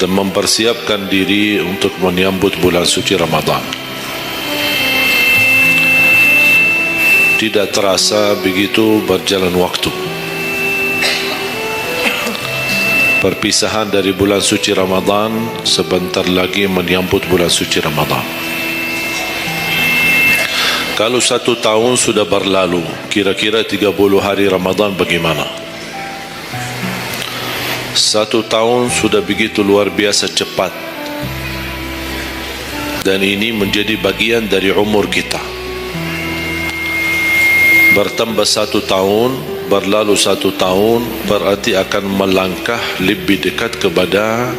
dan mempersiapkan diri untuk menyambut bulan suci Ramadan. Tidak terasa begitu berjalan waktu. Perpisahan dari bulan suci Ramadan, sebentar lagi menyambut bulan suci Ramadan. Kalau 1 tahun sudah berlalu, kira-kira 30 hari Ramadan bagaimana? 1 tahun sudah begitu luar biasa cepat. Dan ini menjadi bagian dari umur kita. Bertambah 1 tahun, berlalu 1 tahun, berarti akan melangkah lebih dekat kepada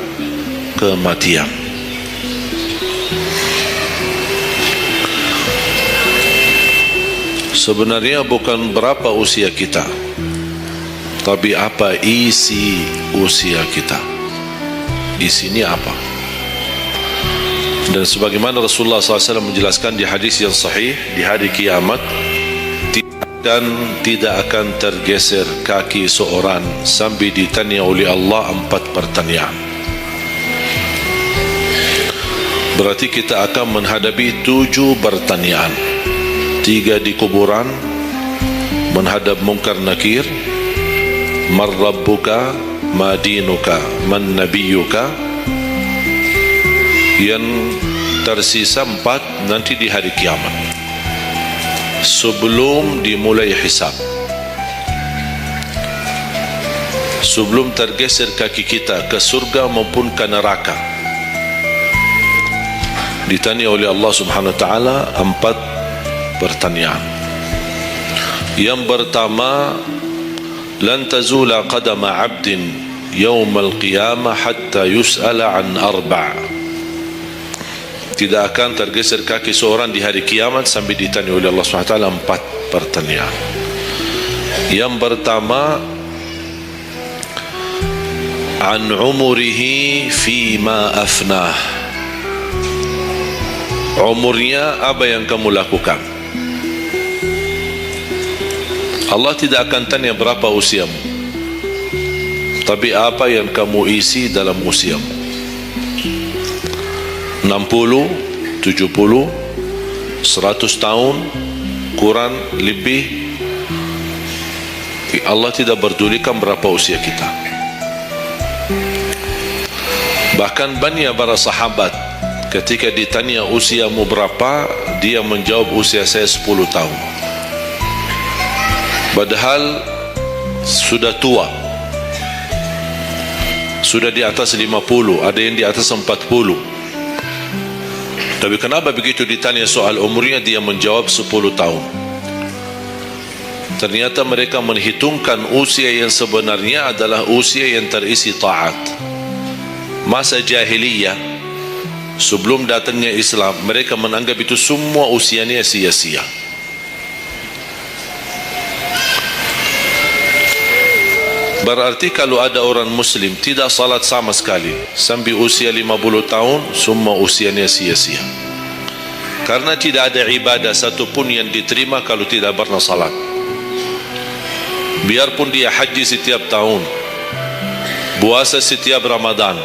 kematian. Sebenarnya bukan berapa usia kita, tapi apa isi usia kita. Isinya apa? Dan sebagaimana Rasulullah SAW menjelaskan di hadis yang sahih, di hari kiamat dan tidak akan tergeser kaki seorang sambil ditanya oleh Allah 4 pertanyaan. Berarti kita akan menghadapi 7 pertanyaan. 3 di kuburan, menghadap mungkar nakir, man rabbuka, ma dinuka, man nabiyuka. Yang tersisa 4 nanti di hari kiamat, sebelum dimulai hisab, sebelum tergeser kaki kita ke surga maupun ke neraka. Ditanya oleh Allah Subhanahu wa taala 4 pertanyaan. Yang pertama, lan tazula qadama 'abdin yaumal qiyamah hatta yus'ala an 4. Tidak akan tergeser kaki seorang di hari kiamat sampai ditanya oleh Allah SWT 4 pertanyaan. Yang pertama, an umurihi fima afnah. Umurnya apa yang kamu lakukan. Allah tidak akan tanya berapa usiamu, tapi apa yang kamu isi dalam usiamu. 60, 70, 100 tahun, kurang, lebih, Allah tidak berdulikan berapa usia kita. Bahkan banyak para sahabat ketika ditanya usiamu berapa, dia menjawab usia saya 10 tahun. Padahal sudah tua, sudah di atas 50, ada yang di atas 40. Tapi kenapa begitu ditanya soal umurnya dia menjawab 10 tahun? Ternyata mereka menghitungkan usia yang sebenarnya adalah usia yang terisi taat. Masa jahiliyah, sebelum datangnya Islam, mereka menganggap itu semua usianya sia-sia. Berarti kalau ada orang muslim tidak salat sama sekali sampai usia 50 tahun, semua usianya sia-sia. Karena tidak ada ibadah satupun yang diterima kalau tidak pernah salat. Biarpun dia haji setiap tahun, puasa setiap Ramadan,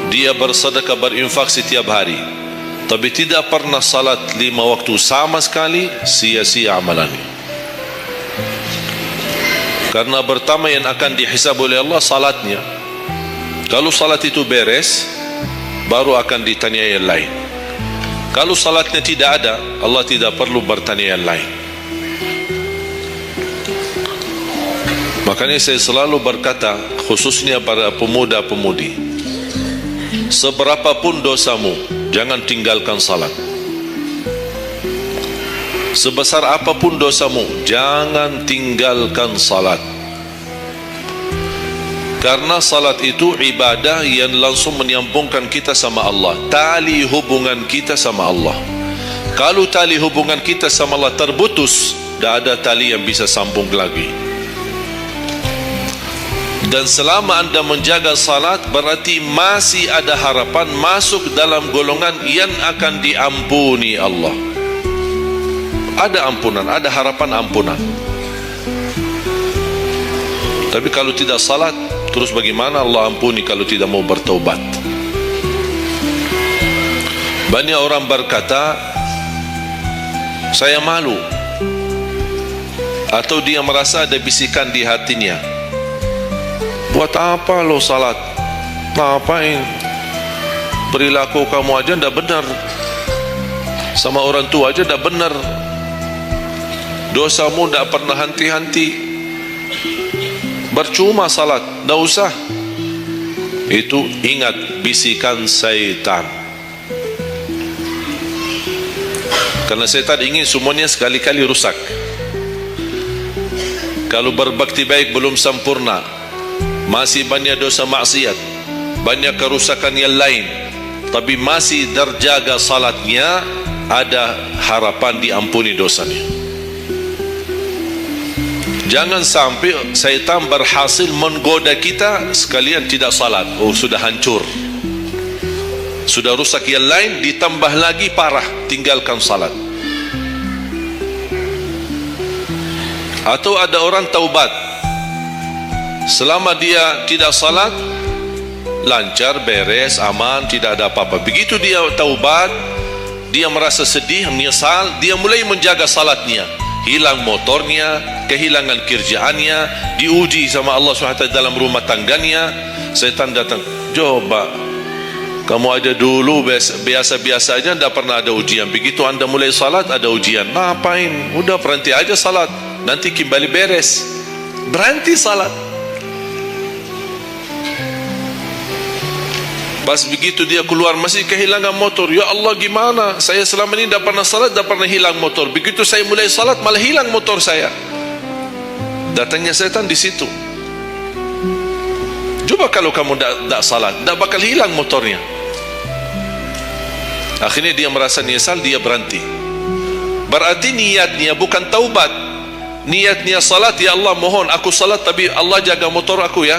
dia bersedekah, berinfak setiap hari, tapi tidak pernah salat 5 waktu sama sekali, sia-sia amalannya. Karena pertama yang akan dihisab oleh Allah salatnya. Kalau salat itu beres, baru akan ditanya yang lain. Kalau salatnya tidak ada, Allah tidak perlu bertanya yang lain. Makanya saya selalu berkata, khususnya para pemuda-pemudi, seberapapun dosamu, jangan tinggalkan salat. Sebesar apapun dosamu, jangan tinggalkan salat. Karena salat itu ibadah yang langsung menyambungkan kita sama Allah, tali hubungan kita sama Allah. Kalau tali hubungan kita sama Allah terputus, tidak ada tali yang bisa sambung lagi. Dan selama anda menjaga salat, berarti masih ada harapan masuk dalam golongan yang akan diampuni Allah. Ada ampunan, ada harapan ampunan. Tapi kalau tidak salat, Terus bagaimana Allah ampuni kalau tidak mau bertaubat? Banyak orang berkata, saya malu, atau dia merasa ada bisikan di hatinya, buat apa lo salat? Ngapain? Perilaku kamu aja tidak benar, sama orang tua aja tidak benar, dosamu tidak pernah henti-henti, percuma salat, tidak usah. Itu ingat bisikan syaitan, karena syaitan ingin semuanya sekali-kali rusak. Kalau berbakti baik belum sempurna, masih banyak dosa maksiat, banyak kerusakan yang lain, tapi masih terjaga salatnya, ada harapan diampuni dosanya. Jangan sampai syaitan berhasil menggoda kita sekalian tidak salat. Oh, sudah hancur, sudah rusak yang lain, ditambah lagi parah, tinggalkan salat. Atau ada orang taubat, selama dia tidak salat, lancar, beres, aman, tidak ada apa-apa. Begitu dia taubat, dia merasa sedih, menyesal, dia mulai menjaga salatnya, hilang motornya, kehilangan kerjaannya, diuji sama Allah SWT dalam rumah tangganya. Setan datang, coba kamu aja dulu biasa-biasa aja, tidak pernah ada ujian. Begitu anda mulai salat, ada ujian. Ngapain? Udah berhenti aja salat, nanti kembali beres. Berhenti salat. Pas begitu dia keluar masih kehilangan motor. Ya Allah, gimana? Saya selama ini tidak pernah salat, tidak pernah hilang motor. Begitu saya mulai salat malah hilang motor saya. Datangnya setan di situ. Coba kalau kamu tidak salat, tidak bakal hilang motornya. Akhirnya dia merasa nyesal, dia berhenti. Berarti niatnya bukan taubat, niatnya salat. Ya Allah, mohon aku salat tapi Allah jaga motor aku ya.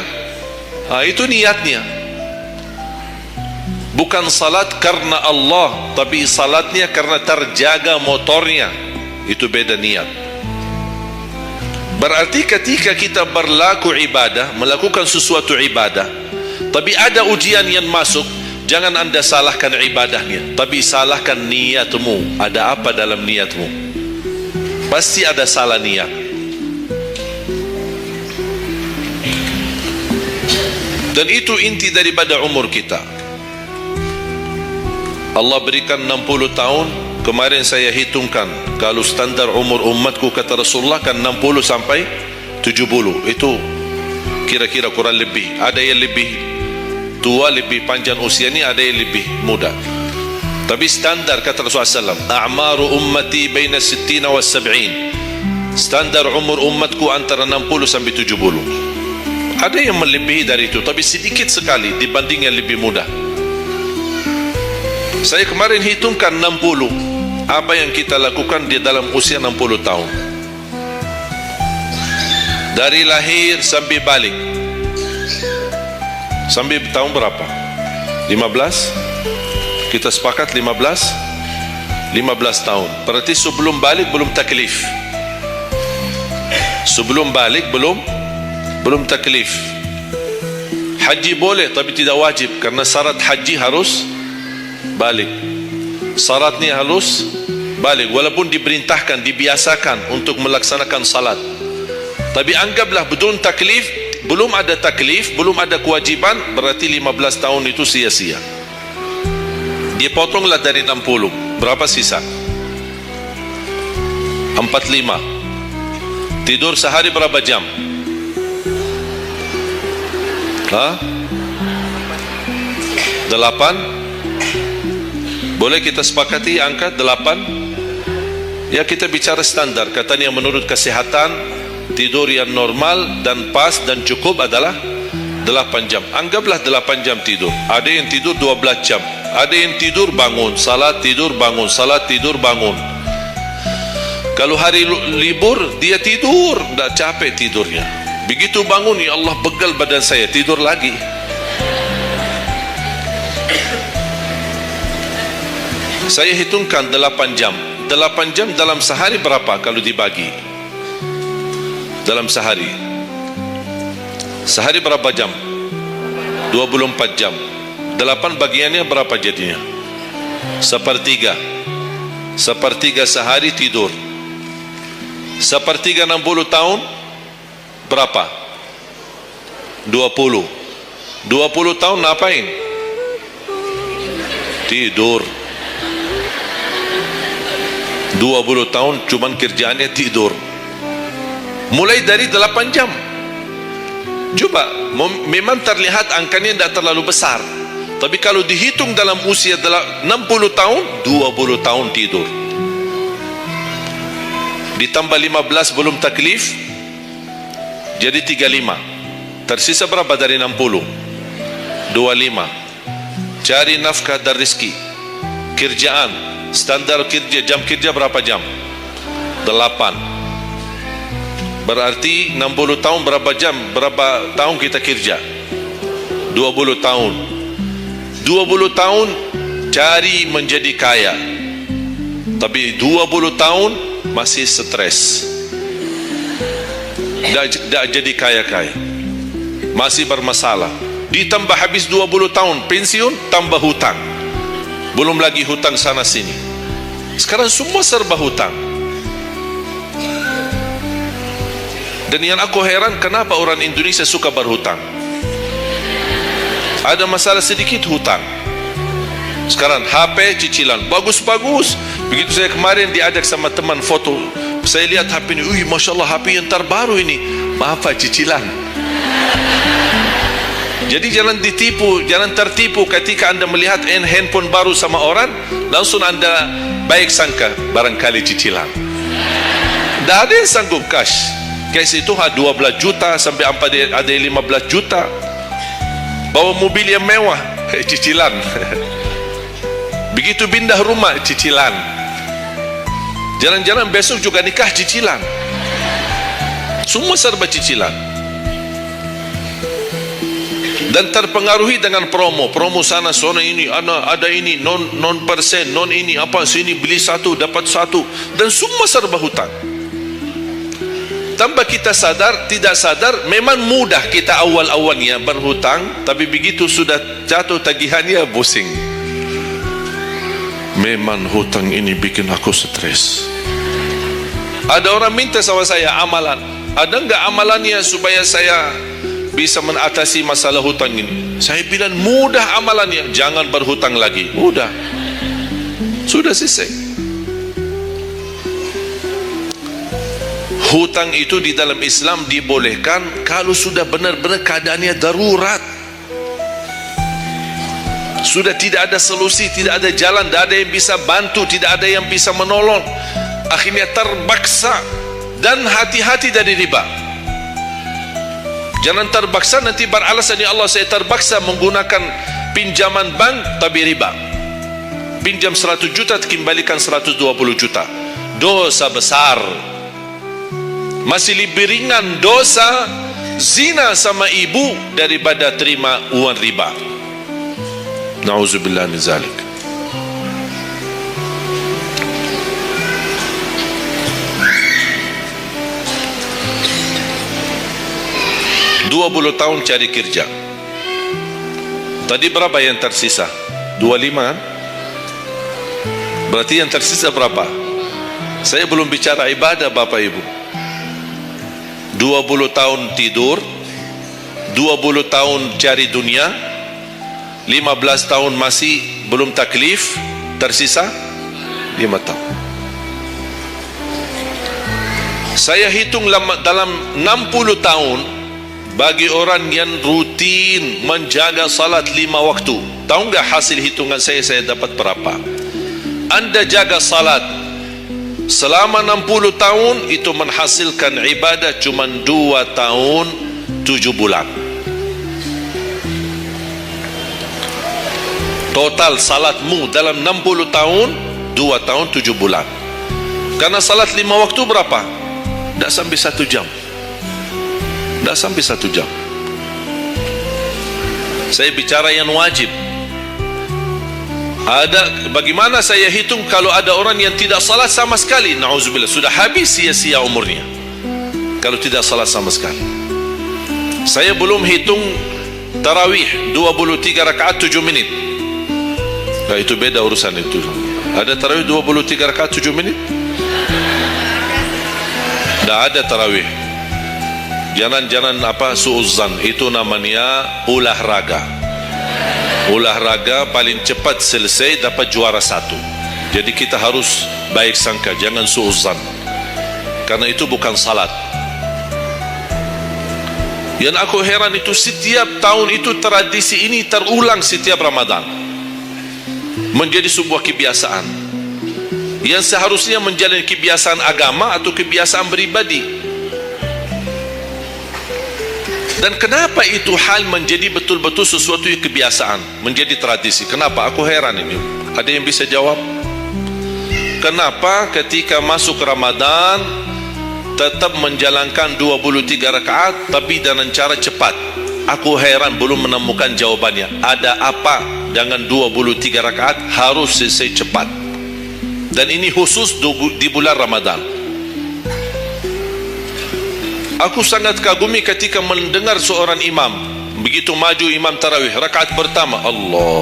Itu niatnya. Bukan salat karena Allah, tapi salatnya karena terjaga motornya. Itu beda niat. Berarti ketika kita berlaku ibadah, melakukan sesuatu ibadah, tapi ada ujian yang masuk, jangan anda salahkan ibadahnya, tapi salahkan niatmu. Ada apa dalam niatmu? Pasti ada salah niat. Dan itu inti daripada umur kita. Allah berikan 60 tahun. Kemarin saya hitungkan, kalau standar umur umatku kata Rasulullah kan 60 sampai 70. Itu kira-kira kurang lebih. Ada yang lebih tua, lebih panjang usianya, ada yang lebih muda. Tapi standar kata Rasulullah SAW, a'maru ummati baina 60 wa 70. Standar umur umatku antara 60 sampai 70. Ada yang melebihi dari itu, tapi sedikit sekali dibanding yang lebih muda. Saya kemarin hitungkan 60. Apa yang kita lakukan di dalam usia 60 tahun, dari lahir sampai balik, sampai tahun berapa? 15? Kita sepakat 15 tahun. Berarti sebelum balik belum taklif. Sebelum balik belum taklif. Haji boleh tapi tidak wajib, karena syarat haji harus balik. Syaratnya harus balik, walaupun diperintahkan, dibiasakan untuk melaksanakan salat. Tapi anggaplah bedun taklif, belum ada taklif, belum ada kewajiban, berarti 15 tahun itu sia-sia. Dia potonglah dari 60, berapa sisa? 45. Tidur sehari berapa jam? 8. Boleh kita sepakati angka 8? Ya, kita bicara standar. Katanya menurut kesehatan, tidur yang normal dan pas dan cukup adalah 8 jam. Anggaplah 8 jam tidur. Ada yang tidur 12 jam. Ada yang tidur bangun, salat, tidur bangun, salat, tidur bangun. Kalau hari libur dia tidur, tidak capek tidurnya. Begitu bangun, ya Allah begal badan saya, tidur lagi. Saya hitungkan 8 jam. 8 jam dalam sehari berapa kalau dibagi? Dalam sehari Sehari berapa jam? 24 jam. 8 bagiannya berapa jadinya? Sepertiga. Sepertiga sehari tidur. Sepertiga 60 tahun berapa? 20. 20 tahun ngapain? Tidur. 20 tahun cuman kerjaannya tidur. Mulai dari 8 jam. Coba, memang terlihat angkanya tidak terlalu besar, tapi kalau dihitung dalam usia 60 tahun, 20 tahun tidur. Ditambah 15 belum taklif, jadi 35. Tersisa berapa dari 60? 25. Cari nafkah dan rezeki. Kerjaan, standar kerja, jam kerja berapa jam? 8. Berarti 60 tahun berapa jam? Berapa tahun kita kerja? 20 tahun. 20 tahun cari menjadi kaya, tapi 20 tahun masih stres, tidak jadi kaya-kaya, masih bermasalah. Ditambah habis 20 tahun pensiun, tambah hutang, belum lagi hutang sana sini. Sekarang semua serba hutang. Dan yang aku heran, kenapa orang Indonesia suka berhutang? Ada masalah sedikit hutang. Sekarang HP cicilan bagus-bagus. Begitu saya kemarin diajak sama teman foto, saya lihat HP ini, wih, Masya Allah, HP yang terbaru ini. Maaf, cicilan. Jadi jangan ditipu, jangan tertipu ketika anda melihat handphone baru sama orang, langsung anda baik sangka barangkali cicilan. Tidak ada yang sanggup cash. Cash itu 12 juta sampai ada 15 juta. Bawa mobil yang mewah, cicilan. Begitu pindah rumah, cicilan. Jalan-jalan besok juga nikah, cicilan. Semua serba cicilan. Dan terpengaruhi dengan promo sana ini, ada ini non persen, non ini apa, sini beli satu dapat satu, dan semua serba hutang. Tanpa kita sadar, tidak sadar, memang mudah kita awal-awalnya berhutang, tapi begitu sudah jatuh tagihannya, pusing. Memang hutang ini bikin aku stres. Ada orang minta sama saya amalan. Ada enggak amalannya supaya saya bisa mengatasi masalah hutang ini? Saya bilang mudah amalannya, jangan berhutang lagi. Mudah, sudah selesai. Hutang itu di dalam Islam dibolehkan kalau sudah benar-benar keadaannya darurat, sudah tidak ada solusi, tidak ada jalan, tidak ada yang bisa bantu, tidak ada yang bisa menolong, akhirnya terpaksa. Dan hati-hati dari riba. Jangan terpaksa nanti beralasan, ya Allah saya terpaksa menggunakan pinjaman bank tapi riba. Pinjam 100 juta kembalikan 120 juta. Dosa besar. Masih lebih ringan dosa zina sama ibu daripada terima uang riba. Nauzubillah min zalik. Dua 20 tahun cari kerja. Tadi berapa yang tersisa? 25 kan? Berarti yang tersisa berapa? Saya belum bicara ibadah Bapak Ibu. 20 tahun tidur, 20 tahun cari dunia, 15 tahun masih belum taklif, tersisa 5 tahun. Saya hitung dalam 60 tahun bagi orang yang rutin menjaga salat 5 waktu. Tahu enggak hasil hitungan saya dapat berapa? Anda jaga salat selama 60 tahun itu menghasilkan ibadah cuma 2 tahun 7 bulan. Total salatmu dalam 60 tahun 2 tahun 7 bulan. Karena salat 5 waktu berapa? Tidak sampai 1 jam. Tidak sampai 1 jam. Saya bicara yang wajib. Ada, bagaimana saya hitung kalau ada orang yang tidak salat sama sekali, na'udzubillah, sudah habis sia-sia umurnya kalau tidak salat sama sekali. Saya belum hitung tarawih 23 rakaat 7 minit. Nah, itu beda urusan itu. Ada tarawih 23 rakaat 7 minit? Tidak ada tarawih. Jangan suuzan. Itu namanya olahraga. Olahraga paling cepat selesai dapat juara 1. Jadi kita harus baik sangka, jangan suuzan, karena itu bukan salat. Yang aku heran itu setiap tahun itu tradisi ini terulang setiap Ramadan, menjadi sebuah kebiasaan yang seharusnya menjadi kebiasaan agama atau kebiasaan beribadi. Dan kenapa itu hal menjadi betul-betul sesuatu yang kebiasaan, menjadi tradisi? Kenapa? Aku heran ini. Ada yang bisa jawab? Kenapa ketika masuk Ramadan tetap menjalankan 23 rakaat tapi dengan cara cepat? Aku heran belum menemukan jawabannya. Ada apa dengan 23 rakaat harus selesai cepat? Dan ini khusus di bulan Ramadan. Aku sangat kagumi ketika mendengar seorang imam begitu maju imam tarawih rakaat pertama, Allahu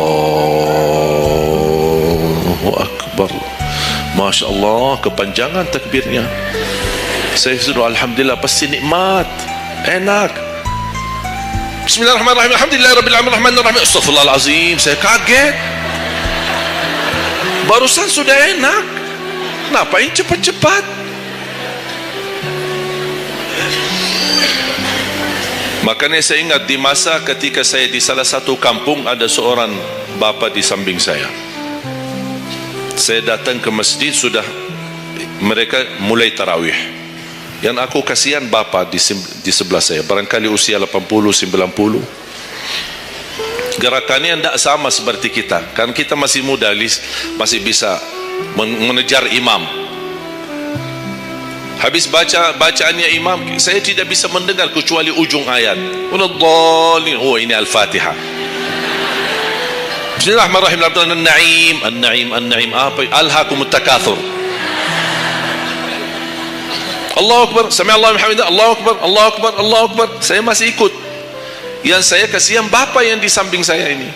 Akbar, Masya Allah, kepanjangan takbirnya. Saya sudah alhamdulillah, pasti nikmat, enak. Bismillahirrahmanirrahim, alhamdulillahirabbil alamin, astagfirullahalazim. Saya kaget, barusan sudah enak, ngapain cepat-cepat? Makanya saya ingat di masa ketika saya di salah satu kampung, ada seorang bapa di samping saya. Saya datang ke masjid, sudah mereka mulai tarawih. Yang aku kasihan bapa di sebelah saya, barangkali usia 80-90. Gerakannya tidak sama seperti kita. Kan kita masih muda, masih bisa mengejar imam. Habis bacaannya imam, saya tidak bisa mendengar kecuali ujung ayat. Oh, ini Al-Fatihah. Bismillahirrahmanirrahim. An-Na'im. Apa? Alhaakumut takatsur. Allahu Akbar. Sami'allahu liman hamidah. Allahu Akbar. Allahu Akbar. Allahu Akbar. Saya masih ikut. Yang saya kasihan bapa yang di samping saya ini.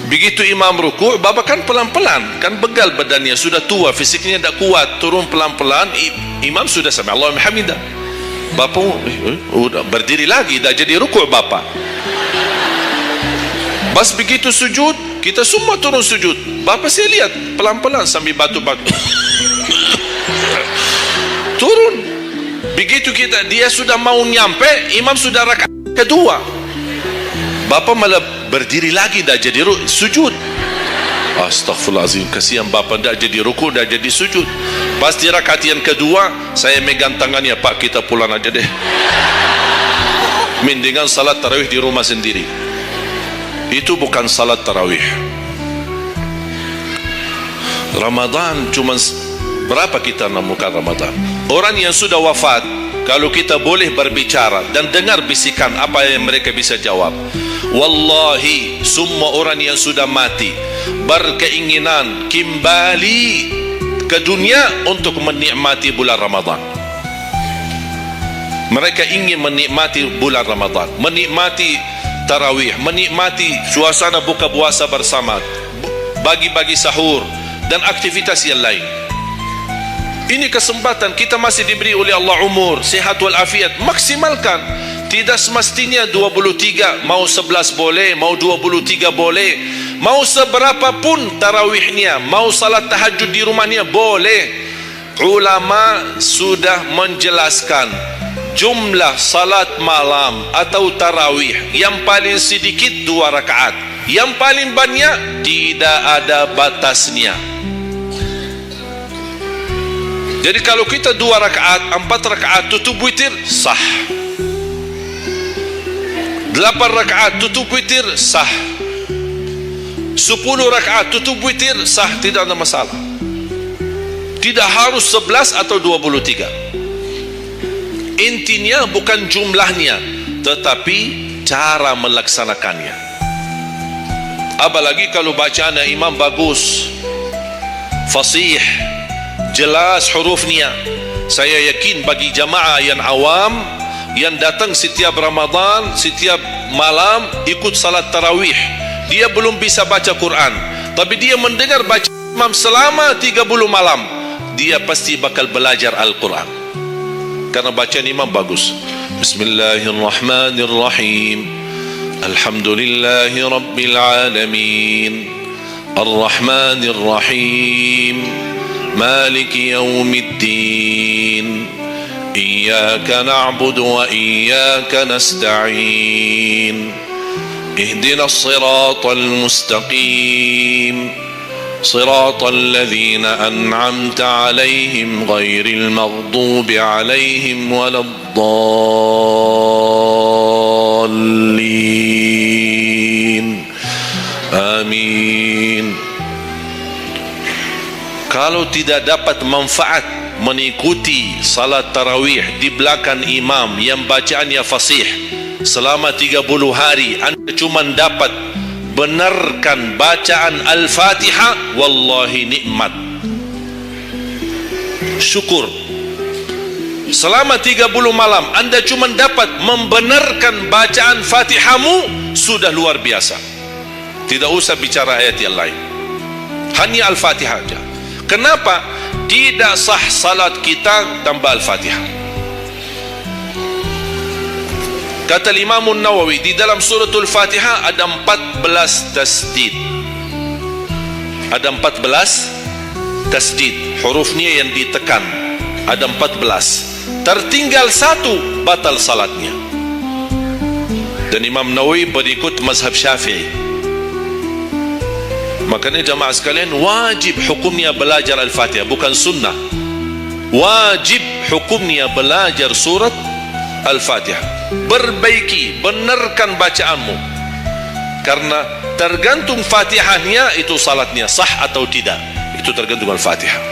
Begitu imam ruku', bapa kan pelan-pelan, kan begal badannya, sudah tua, fisiknya tidak kuat, turun pelan-pelan. Imam sudah sami'allahu liman hamidah. Bapa udah berdiri lagi, dah jadi ruku' bapa. Pas begitu sujud, kita semua turun sujud. Bapa saya lihat pelan-pelan sambil batu-batu. Turun. Begitu dia sudah mau nyampe, imam sudah rakaat kedua. Bapa malah berdiri lagi, dah jadi sujud. Astaghfirullahaladzim, kasihan bapa, dah jadi ruku, dah jadi sujud. Pas di rakaat yang kedua, saya megang tangannya, Pak, kita pulang aja deh, mendingan salat tarawih di rumah sendiri. Itu bukan salat tarawih. Ramadan cuma berapa kita menemukan Ramadan? Orang yang sudah wafat, kalau kita boleh berbicara dan dengar bisikan, apa yang mereka bisa jawab? Wallahi, semua orang yang sudah mati berkeinginan kembali ke dunia untuk menikmati bulan Ramadan. Mereka ingin menikmati bulan Ramadan, menikmati tarawih, menikmati suasana buka puasa bersama, bagi-bagi sahur dan aktivitas yang lain. Ini kesempatan, kita masih diberi oleh Allah umur, sehat walafiat, maksimalkan. Tidak semestinya 23, mau 11 boleh, mau 23 boleh, mau seberapa pun tarawihnya, mau salat tahajud di rumahnya boleh. Ulama sudah menjelaskan jumlah salat malam atau tarawih yang paling sedikit 2 rakaat, yang paling banyak tidak ada batasnya. Jadi kalau kita 2 rakaat, 4 rakaat tutup witir, sah. 8 rakaat tutup witir, sah. 10 rakaat tutup witir, sah, tidak ada masalah. Tidak harus 11 atau 23. Intinya bukan jumlahnya, tetapi cara melaksanakannya. Apalagi kalau bacaan imam bagus, fasih, jelas hurufnya. Saya yakin bagi jamaah yang awam, yang datang setiap Ramadan, setiap malam ikut salat tarawih, dia belum bisa baca Quran, tapi dia mendengar baca imam selama 30 malam, dia pasti bakal belajar Al-Quran karena bacaan imam bagus. Bismillahirrahmanirrahim. Alhamdulillahi Rabbil Alamin. Ar-Rahmanir-Rahim. Maliki Yawmiddin. Iyyaka na'budu wa iyyaka nasta'in. Ihdinas siratal mustaqim. Siratal ladzina an'amta 'alaihim ghairil maghdubi 'alaihim waladdallin. Amin. Kalau tidak dapat manfaat mengikuti salat tarawih di belakang imam yang bacaannya fasih selama 30 hari, anda cuma dapat benarkan bacaan Al-Fatihah, wallahi nikmat, syukur. Selama 30 malam anda cuma dapat membenarkan bacaan Fatihahmu, sudah luar biasa. Tidak usah bicara ayat yang lain, hanya Al-Fatihah saja. Kenapa? Tidak sah salat kita tanpa Al-Fatihah. Kata Imam Nawawi, di dalam suratul Fatihah ada 14 tasdid. Ada 14 tasdid, hurufnya yang ditekan. Ada 14. Tertinggal satu, batal salatnya. Dan Imam Nawawi berikut mazhab Syafi'i. Makanya jamaah sekalian, wajib hukumnya belajar Al-Fatihah, bukan sunnah. Wajib hukumnya belajar surat Al-Fatihah. Perbaiki, benarkan bacaanmu, karena tergantung Fatihahnya itu salatnya sah atau tidak, itu tergantung Al-Fatihah.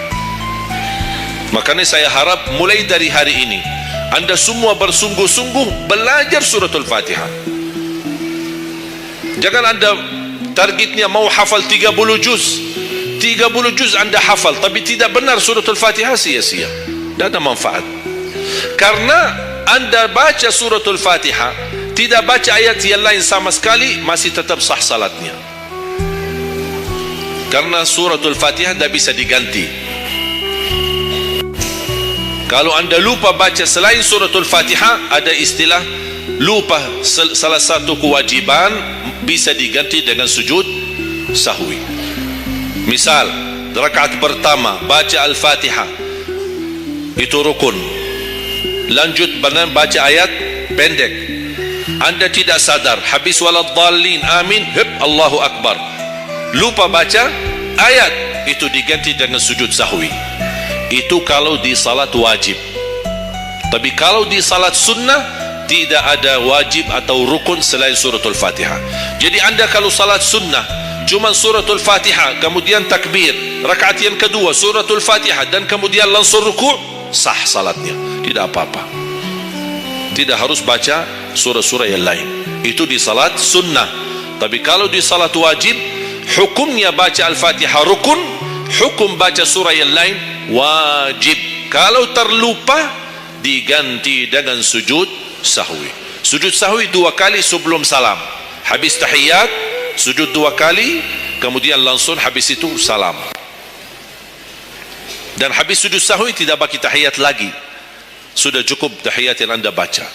Makanya saya harap mulai dari hari ini anda semua bersungguh-sungguh belajar surat Al-Fatihah. Jangan anda targetnya mau hafal 30 juz. 30 juz anda hafal tapi tidak benar surat Al-Fatihah, sia-sia, tidak ada manfaat. Karena anda baca surat Al-Fatihah, tidak baca ayat yang lain sama sekali, masih tetap sah salatnya. Karena surat Al-Fatihah tidak bisa diganti. Kalau anda lupa baca selain surat Al-Fatihah, ada istilah lupa salah satu kewajiban, bisa diganti dengan sujud sahwi. Misal rakaat pertama baca Al-Fatihah, itu rukun. Lanjut baca ayat pendek, anda tidak sadar, habis waladdallin amin, Allahu Akbar, lupa baca ayat, itu diganti dengan sujud sahwi. Itu kalau di salat wajib. Tapi kalau di salat sunnah tidak ada wajib atau rukun selain suratul Fatihah. Jadi anda kalau salat sunnah cuma suratul Fatihah, kemudian takbir, rakaat yang kedua suratul Fatihah, dan kemudian langsung ruku', sah salatnya, tidak apa-apa. Tidak harus baca surah-surah yang lain. Itu di salat sunnah. Tapi kalau di salat wajib, hukumnya baca Al-Fatihah rukun, hukum baca surah yang lain wajib. Kalau terlupa, diganti dengan sujud sahwi. Sujud sahwi 2 kali sebelum salam, habis tahiyat sujud 2 kali, kemudian langsung habis itu salam. Dan habis sujud sahwi tidak bagi tahiyat lagi, sudah cukup tahiyat yang anda baca.